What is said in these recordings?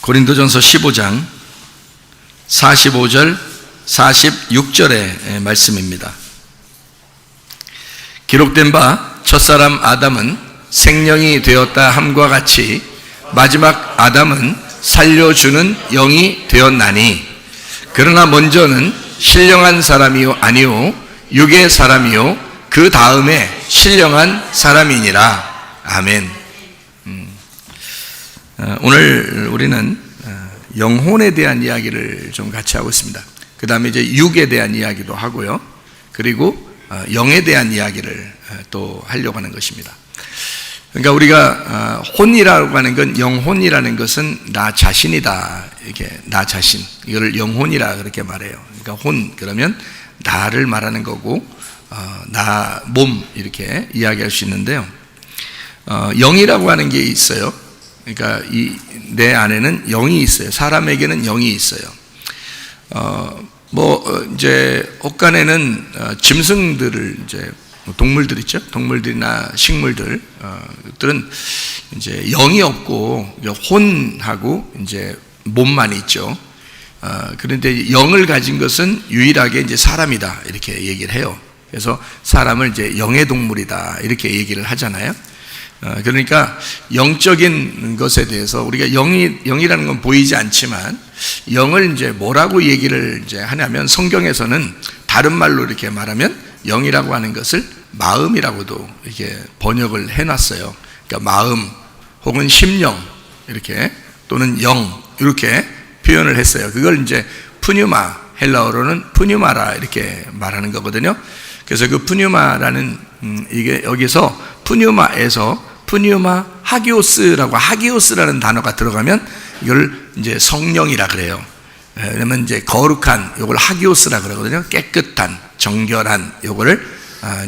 고린도전서 15장 45절 46절의 말씀입니다. 기록된 바 첫사람 아담은 생령이 되었다 함과 같이 마지막 아담은 살려주는 영이 되었나니, 그러나 먼저는 신령한 사람이요 아니요 육의 사람이요 그 다음에 신령한 사람이니라. 아멘. 오늘 우리는 영혼에 대한 이야기를 좀 같이 하고 있습니다. 그 다음에 이제 육에 대한 이야기도 하고요. 그리고 영에 대한 이야기를 또 하려고 하는 것입니다. 그러니까 우리가 혼이라고 하는 건, 영혼이라는 것은 나 자신이다. 이게 나 자신, 이거를 영혼이라 그렇게 말해요. 그러니까 혼 그러면 나를 말하는 거고, 나 몸 이렇게 이야기할 수 있는데요. 영이라고 하는 게 있어요. 그러니까 내 안에는 영이 있어요. 사람에게는 영이 있어요. 이제 옷간에는 짐승들을 이제 동물들 있죠. 동물들이나 식물들, 들은 이제 영이 없고 혼하고 이제 몸만 있죠. 그런데 영을 가진 것은 유일하게 이제 사람이다 이렇게 얘기를 해요. 그래서 사람을 이제 영의 동물이다 이렇게 얘기를 하잖아요. 그러니까 영적인 것에 대해서 우리가 영이라는 건 보이지 않지만 영을 이제 뭐라고 얘기를 이제 하냐면, 성경에서는 다른 말로 이렇게 말하면 영이라고 하는 것을 마음이라고도 이렇게 번역을 해놨어요. 그러니까 마음 혹은 심령 이렇게, 또는 영 이렇게 표현을 했어요. 그걸 이제 푸뉴마, 헬라어로는 푸뉴마라 이렇게 말하는 거거든요. 그래서 그 푸뉴마라는 이게 여기서 푸뉴마에서 푸뉴마 하기오스라고, 하기오스라는 단어가 들어가면 이걸 이제 성령이라 그래요. 왜냐면 이제 거룩한 요걸 하기오스라 그러거든요. 깨끗한, 정결한 요거를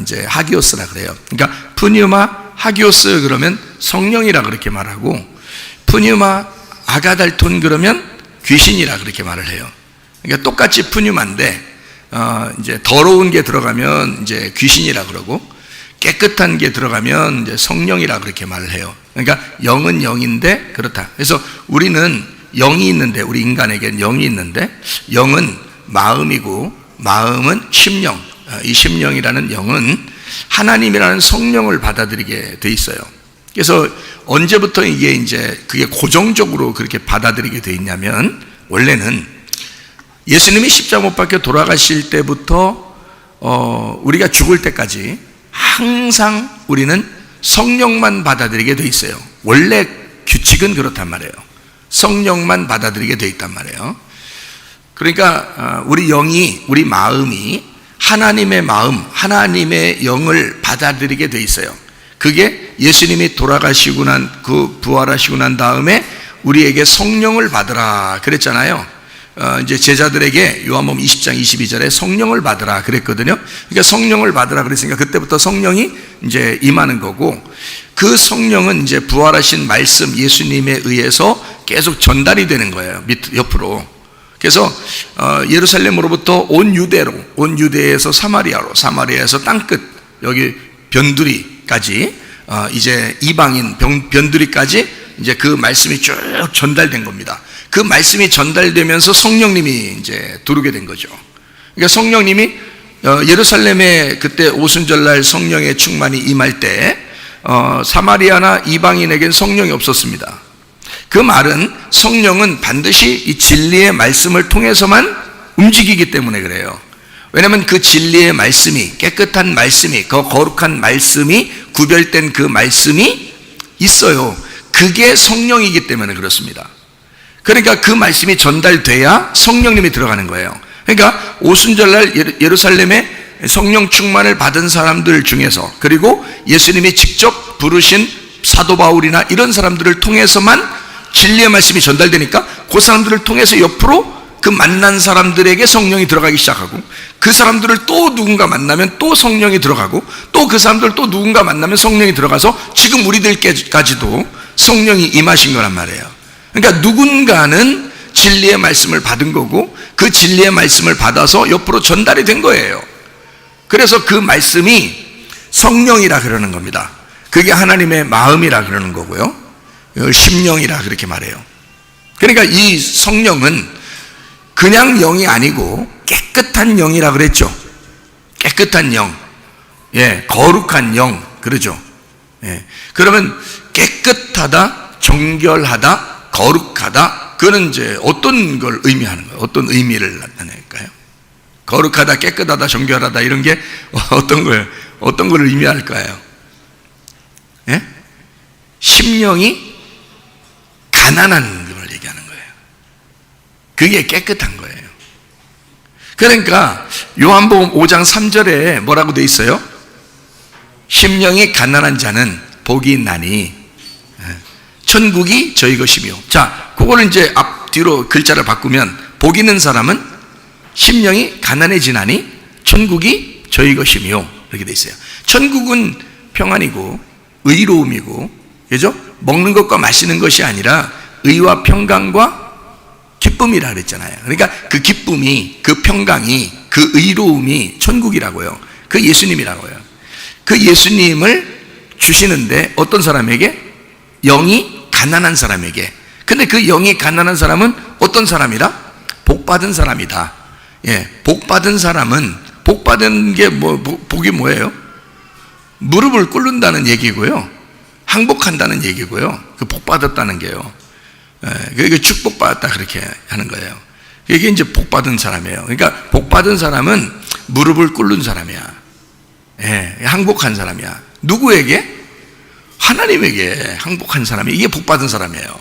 이제 하기오스라 그래요. 그러니까 푸뉴마 하기오스 그러면 성령이라 그렇게 말하고, 푸뉴마 아가달톤 그러면 귀신이라 그렇게 말을 해요. 그러니까 똑같이 푸뉴마인데 이제 더러운 게 들어가면 이제 귀신이라 그러고, 깨끗한 게 들어가면 이제 성령이라 그렇게 말을 해요. 그러니까 영은 영인데 그렇다. 그래서 우리는 영이 있는데, 우리 인간에게는 영이 있는데, 영은 마음이고 마음은 심령, 이 심령이라는 영은 하나님이라는 성령을 받아들이게 돼 있어요. 그래서 언제부터 이게 이제 그게 고정적으로 그렇게 받아들이게 돼 있냐면, 원래는 예수님이 십자가 못 박혀 돌아가실 때부터 우리가 죽을 때까지 항상 우리는 성령만 받아들이게 돼 있어요. 원래 규칙은 그렇단 말이에요. 성령만 받아들이게 돼 있단 말이에요. 그러니까 우리 영이, 우리 마음이 하나님의 마음, 하나님의 영을 받아들이게 돼 있어요. 그게 예수님이 돌아가시고 그 부활하시고 난 다음에 우리에게 성령을 받으라 그랬잖아요. 이제 제자들에게 요한복음 20장 22절에 성령을 받으라 그랬거든요. 그러니까 성령을 받으라 그랬으니까 그때부터 성령이 이제 임하는 거고, 그 성령은 이제 부활하신 말씀 예수님에 의해서 계속 전달이 되는 거예요. 옆으로. 그래서 예루살렘으로부터 온 유대로, 온 유대에서 사마리아로, 사마리아에서 땅끝 여기 변두리까지, 이제 이방인 변두리까지 이제 그 말씀이 쭉 전달된 겁니다. 그 말씀이 전달되면서 성령님이 이제 들어오게 된 거죠. 그러니까 성령님이 예루살렘에 그때 오순절날 성령의 충만이 임할 때 사마리아나 이방인에겐 성령이 없었습니다. 그 말은 성령은 반드시 이 진리의 말씀을 통해서만 움직이기 때문에 그래요. 왜냐하면 그 진리의 말씀이, 깨끗한 말씀이, 그 거룩한 말씀이, 구별된 그 말씀이 있어요. 그게 성령이기 때문에 그렇습니다. 그러니까 그 말씀이 전달돼야 성령님이 들어가는 거예요. 그러니까 오순절날 예루살렘에 성령 충만을 받은 사람들 중에서, 그리고 예수님이 직접 부르신 사도 바울이나 이런 사람들을 통해서만 진리의 말씀이 전달되니까, 그 사람들을 통해서 옆으로 그 만난 사람들에게 성령이 들어가기 시작하고, 그 사람들을 또 누군가 만나면 또 성령이 들어가고, 또 그 사람들 또 누군가 만나면 성령이 들어가서 지금 우리들까지도 성령이 임하신 거란 말이에요. 그러니까 누군가는 진리의 말씀을 받은 거고, 그 진리의 말씀을 받아서 옆으로 전달이 된 거예요. 그래서 그 말씀이 성령이라 그러는 겁니다. 그게 하나님의 마음이라 그러는 거고요. 심령이라 그렇게 말해요. 그러니까 이 성령은 그냥 영이 아니고 깨끗한 영이라 그랬죠. 깨끗한 영, 예, 거룩한 영, 그러죠. 예, 그러면 깨끗하다, 정결하다, 거룩하다, 그거는 이제 어떤 걸 의미하는 거예요? 어떤 의미를 나타낼까요? 거룩하다, 깨끗하다, 정결하다, 이런 게 어떤 걸 의미할까요? 예? 심령이 가난한 걸 얘기하는 거예요. 그게 깨끗한 거예요. 그러니까 요한복음 5장 3절에 뭐라고 돼 있어요? 심령이 가난한 자는 복이 있나니 천국이 저희 것이며. 자, 그거는 이제 앞뒤로 글자를 바꾸면 복 있는 사람은 심령이 가난해지나니 천국이 저희 것이며, 이렇게 돼 있어요. 천국은 평안이고 의로움이고, 그죠? 먹는 것과 마시는 것이 아니라 의와 평강과 기쁨이라 그랬잖아요. 그러니까 그 기쁨이, 그 평강이, 그 의로움이 천국이라고요. 그 예수님이라고요. 그 예수님을 주시는데 어떤 사람에게? 영이 가난한 사람에게. 근데 그 영이 가난한 사람은 어떤 사람이라? 복받은 사람이다. 예, 복받은 사람은, 복받은 게 복이 뭐예요? 무릎을 꿇는다는 얘기고요, 항복한다는 얘기고요, 그 복받았다는 게요. 그게 축복받았다, 그렇게 하는 거예요. 이게 이제 복받은 사람이에요. 그러니까 복받은 사람은 무릎을 꿇는 사람이야. 예, 항복한 사람이야. 누구에게? 하나님에게 항복한 사람이, 이게 복받은 사람이에요.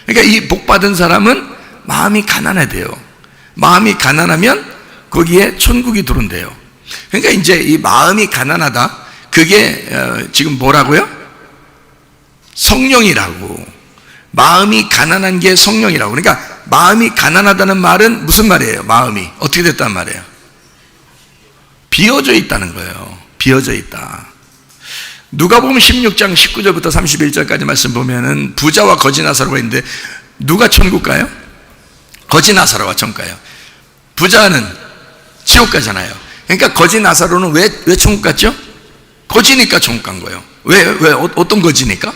그러니까 이 복받은 사람은 마음이 가난해야 요. 마음이 가난하면 거기에 천국이 들어온대요. 그러니까 이제 이 마음이 가난하다, 그게 지금 뭐라고요? 성령이라고. 마음이 가난한 게 성령이라고. 그러니까 마음이 가난하다는 말은 무슨 말이에요? 마음이 어떻게 됐단 말이에요? 비어져 있다는 거예요. 비어져 있다. 누가복음 16장 19절부터 31절까지 말씀 보면은 부자와 거지 나사로가 있는데 누가 천국 가요? 거지 나사로가 천국 가요. 부자는 지옥 가잖아요. 그러니까 거지 나사로는 왜 천국 갔죠? 거지니까 천국 간 거예요. 왜 어떤 거지니까?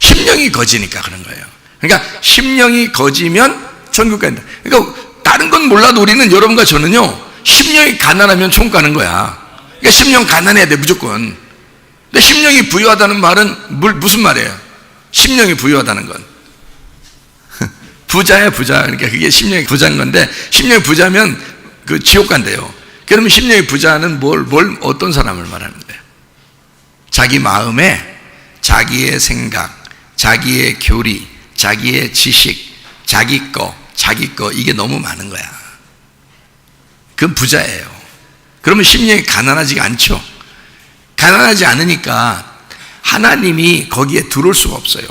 심령이 거지니까 그런 거예요. 그러니까 심령이 거지면 천국 간다. 그러니까 다른 건 몰라도 우리는, 여러분과 저는요, 심령이 가난하면 천국 가는 거야. 그러니까 심령 가난해야 돼, 무조건. 근데 심령이 부유하다는 말은 무슨 말이에요? 심령이 부유하다는 건 부자야, 부자. 그러니까 그게 심령이 부자인 건데, 심령이 부자면 그 지옥 간대요. 그러면 심령이 부자는 어떤 사람을 말하는 거예요? 자기 마음에 자기의 생각, 자기의 교리, 자기의 지식, 자기 거, 이게 너무 많은 거야. 그건 부자예요. 그러면 심령이 가난하지가 않죠. 가난하지 않으니까 하나님이 거기에 들어올 수가 없어요.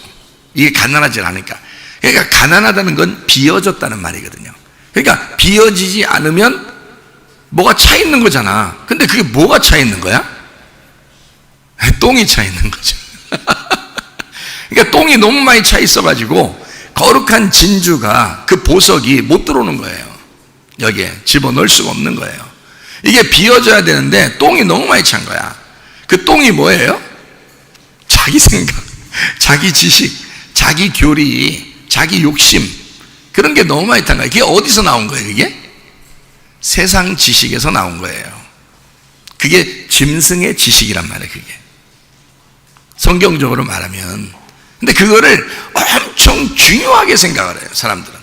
이게 가난하지 않으니까. 그러니까 가난하다는 건 비어졌다는 말이거든요. 그러니까 비어지지 않으면 뭐가 차 있는 거잖아. 근데 그게 뭐가 차 있는 거야? 똥이 차 있는 거죠. 그러니까 똥이 너무 많이 차 있어가지고 거룩한 진주가, 그 보석이 못 들어오는 거예요. 여기에 집어넣을 수가 없는 거예요. 이게 비어져야 되는데 똥이 너무 많이 찬 거야. 그 똥이 뭐예요? 자기 생각, 자기 지식, 자기 교리, 자기 욕심, 그런 게 너무 많이 탄 거예요. 그게 어디서 나온 거예요? 그게 세상 지식에서 나온 거예요. 그게 짐승의 지식이란 말이에요. 그게 성경적으로 말하면. 근데 그거를 엄청 중요하게 생각을 해요, 사람들은.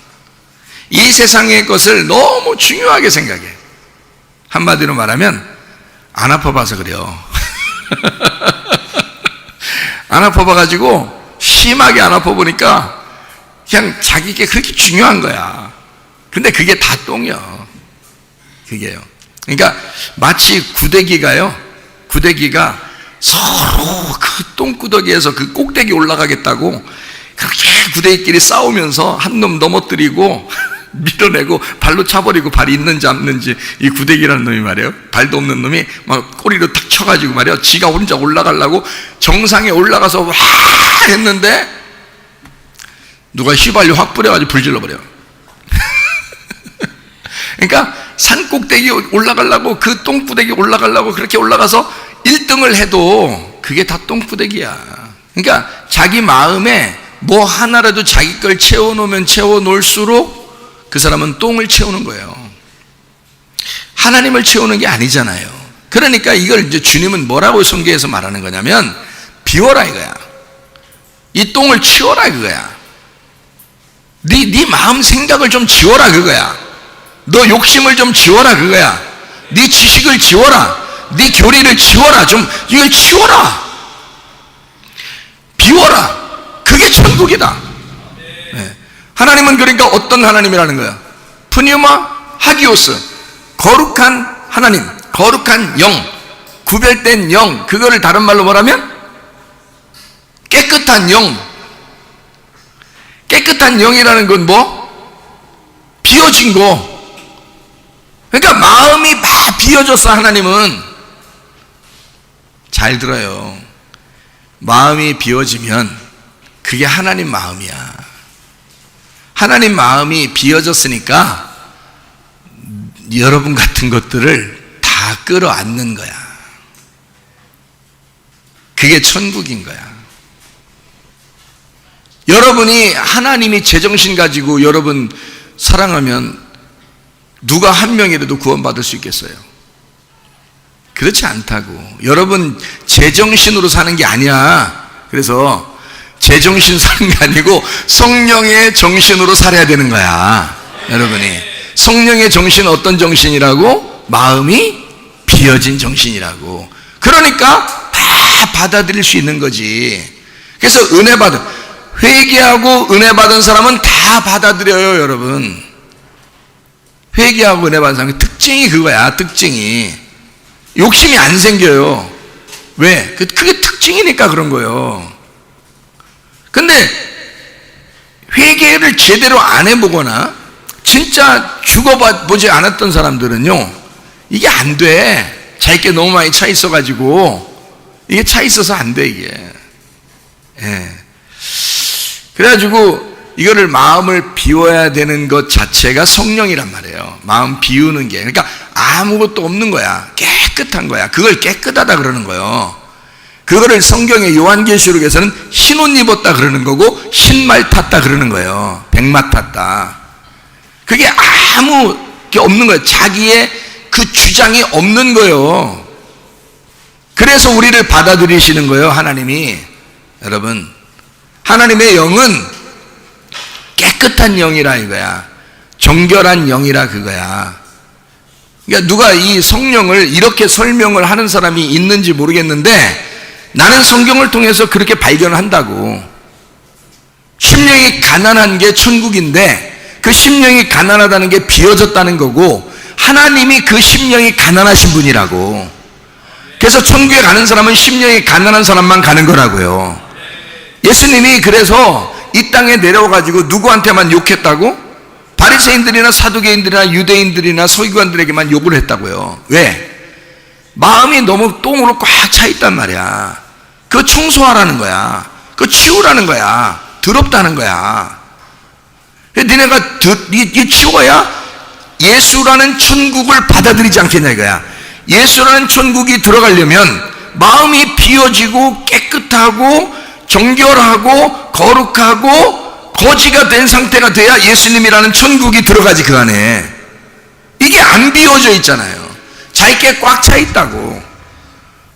이 세상의 것을 너무 중요하게 생각해. 한마디로 말하면 안 아파봐서 그래요. 안 아파봐가지고, 심하게 안 아파보니까 그냥 자기게 그렇게 중요한 거야. 근데 그게 다 똥이요. 그게요. 그러니까 마치 구데기가 서로 그 똥구더기에서 그 꼭대기 올라가겠다고 그렇게 구데기끼리 싸우면서 한 놈 넘어뜨리고 밀어내고 발로 차버리고, 발이 있는지 없는지, 이 구데기라는 놈이 말이에요, 발도 없는 놈이 막 꼬리로 탁 쳐가지고 말이에요, 지가 혼자 올라가려고 정상에 올라가서 와 했는데 누가 휘발유 확 뿌려가지고 불질러버려요. 그러니까 산 꼭대기 올라가려고, 그 똥구데기 올라가려고 그렇게 올라가서 1등을 해도 그게 다 똥구데기야. 그러니까 자기 마음에 뭐 하나라도 자기 걸 채워놓으면 채워놓을수록 그 사람은 똥을 채우는 거예요. 하나님을 채우는 게 아니잖아요. 그러니까 이걸 이제 주님은 뭐라고 성경에서 말하는 거냐면 비워라 이거야. 이 똥을 치워라 그거야. 네 마음 생각을 좀 지워라 그거야. 너 욕심을 좀 지워라 그거야. 네 지식을 지워라. 네 교리를 지워라. 좀 이걸 치워라. 비워라. 그게 천국이다. 네. 하나님은 그러니까 어떤 하나님이라는 거야? 푸뉴마 하기오스, 거룩한 하나님, 거룩한 영, 구별된 영. 그거를 다른 말로 뭐라면? 깨끗한 영. 깨끗한 영이라는 건 뭐? 비워진 거. 그러니까 마음이 막 비워졌어. 하나님은 잘 들어요. 마음이 비워지면 그게 하나님 마음이야. 하나님 마음이 비워졌으니까 여러분 같은 것들을 다 끌어안는 거야. 그게 천국인 거야. 여러분이 하나님이 제정신 가지고 여러분 사랑하면 누가 한 명이라도 구원받을 수 있겠어요? 그렇지 않다고. 여러분 제정신으로 사는 게 아니야. 그래서 제정신 사는 게 아니고 성령의 정신으로 살아야 되는 거야. 여러분이 성령의 정신은 어떤 정신이라고? 마음이 비어진 정신이라고. 그러니까 다 받아들일 수 있는 거지. 그래서 은혜 받은, 회개하고 은혜 받은 사람은 다 받아들여요. 여러분 회개하고 은혜 받은 사람의 특징이 그거야. 특징이 욕심이 안 생겨요. 왜? 그게 특징이니까 그런 거예요. 근데 회개를 제대로 안 해보거나 진짜 죽어보지 않았던 사람들은요, 이게 안 돼. 자기께 너무 많이 차 있어가지고 이게 차 있어서 안 돼 이게. 예. 그래가지고 이거를 마음을 비워야 되는 것 자체가 성령이란 말이에요. 마음 비우는 게. 그러니까 아무것도 없는 거야. 깨끗한 거야. 그걸 깨끗하다 그러는 거예요. 그거를 성경의 요한계시록에서는 흰옷 입었다 그러는 거고 흰말 탔다 그러는 거예요. 백마 탔다. 그게 아무 게 없는 거예요. 자기의 그 주장이 없는 거예요. 그래서 우리를 받아들이시는 거예요. 하나님이. 여러분 하나님의 영은 깨끗한 영이라 이거야. 정결한 영이라 그거야. 그러니까 누가 이 성령을 이렇게 설명을 하는 사람이 있는지 모르겠는데 나는 성경을 통해서 그렇게 발견을 한다고. 심령이 가난한 게 천국인데 그 심령이 가난하다는 게 비워졌다는 거고 하나님이 그 심령이 가난하신 분이라고. 그래서 천국에 가는 사람은 심령이 가난한 사람만 가는 거라고요. 예수님이 그래서 이 땅에 내려와가지고 누구한테만 욕했다고? 바리새인들이나 사두개인들이나 유대인들이나 서기관들에게만 욕을 했다고요. 왜? 마음이 너무 똥으로 꽉 차 있단 말이야. 그거 청소하라는 거야. 그거 치우라는 거야. 더럽다는 거야. 니네가 이 치워야 예수라는 천국을 받아들이지 않겠냐 이거야. 예수라는 천국이 들어가려면 마음이 비워지고 깨끗하고 정결하고 거룩하고 거지가 된 상태가 돼야 예수님이라는 천국이 들어가지. 그 안에 이게 안 비워져 있잖아요. 자기께 꽉 차 있다고.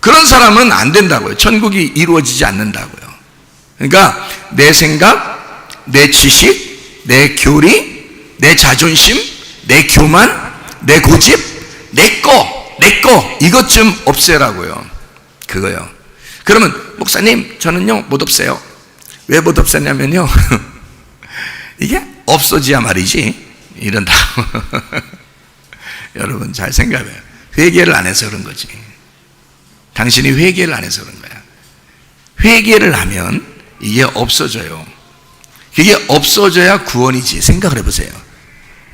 그런 사람은 안 된다고요. 천국이 이루어지지 않는다고요. 그러니까 내 생각, 내 지식, 내 교리, 내 자존심, 내 교만, 내 고집, 내 거 이것 좀 없애라고요. 그거요. 그러면 목사님 저는요 못 없애요. 왜 못 없애냐면요 이게 없어지야 말이지 이런다. 여러분 잘 생각해요. 회개를 안 해서 그런 거지. 당신이 회개를 안 해서 그런 거야. 회개를 하면 이게 없어져요. 그게 없어져야 구원이지. 생각을 해보세요.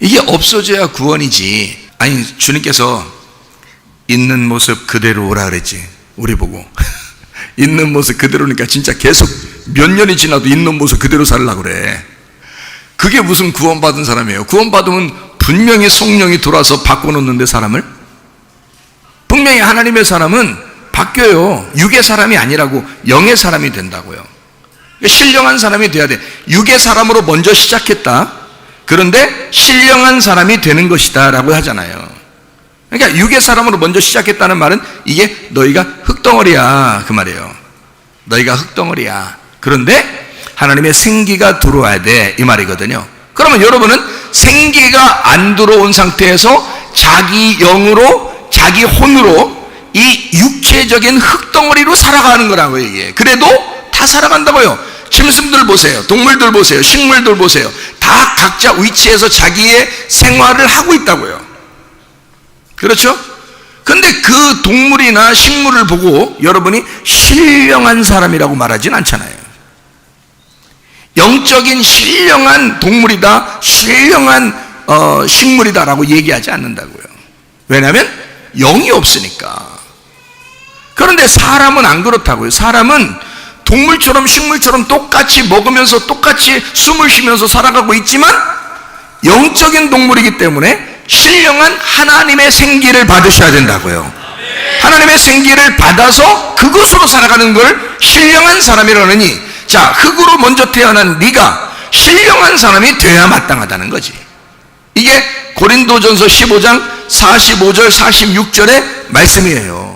이게 없어져야 구원이지. 아니 주님께서 있는 모습 그대로 오라 그랬지. 우리 보고 있는 모습 그대로니까 진짜 계속 몇 년이 지나도 있는 모습 그대로 살려고 그래. 그게 무슨 구원받은 사람이에요. 구원받으면 분명히 성령이 돌아서 바꿔놓는데 사람을. 분명히 하나님의 사람은 바뀌어요. 육의 사람이 아니라고 영의 사람이 된다고요. 신령한 사람이 돼야 돼. 육의 사람으로 먼저 시작했다. 그런데 신령한 사람이 되는 것이다 라고 하잖아요. 그러니까 육의 사람으로 먼저 시작했다는 말은 이게 너희가 흙덩어리야 그 말이에요. 너희가 흙덩어리야. 그런데 하나님의 생기가 들어와야 돼 이 말이거든요. 그러면 여러분은 생기가 안 들어온 상태에서 자기 영으로 자기 혼으로 이 육체적인 흙덩어리로 살아가는 거라고 이게. 그래도 다 살아간다고요. 짐승들 보세요. 동물들 보세요. 식물들 보세요. 다 각자 위치에서 자기의 생활을 하고 있다고요. 그렇죠? 근데 그 동물이나 식물을 보고 여러분이 신령한 사람이라고 말하진 않잖아요. 영적인 신령한 동물이다, 신령한 식물이다라고 얘기하지 않는다고요. 왜냐하면 영이 없으니까. 그런데 사람은 안 그렇다고요. 사람은 동물처럼 식물처럼 똑같이 먹으면서 똑같이 숨을 쉬면서 살아가고 있지만 영적인 동물이기 때문에 신령한 하나님의 생기를 받으셔야 된다고요. 하나님의 생기를 받아서 그것으로 살아가는 걸 신령한 사람이라느니, 자, 흙으로 먼저 태어난 네가 신령한 사람이 돼야 마땅하다는 거지. 이게 고린도전서 15장 45절 46절의 말씀이에요.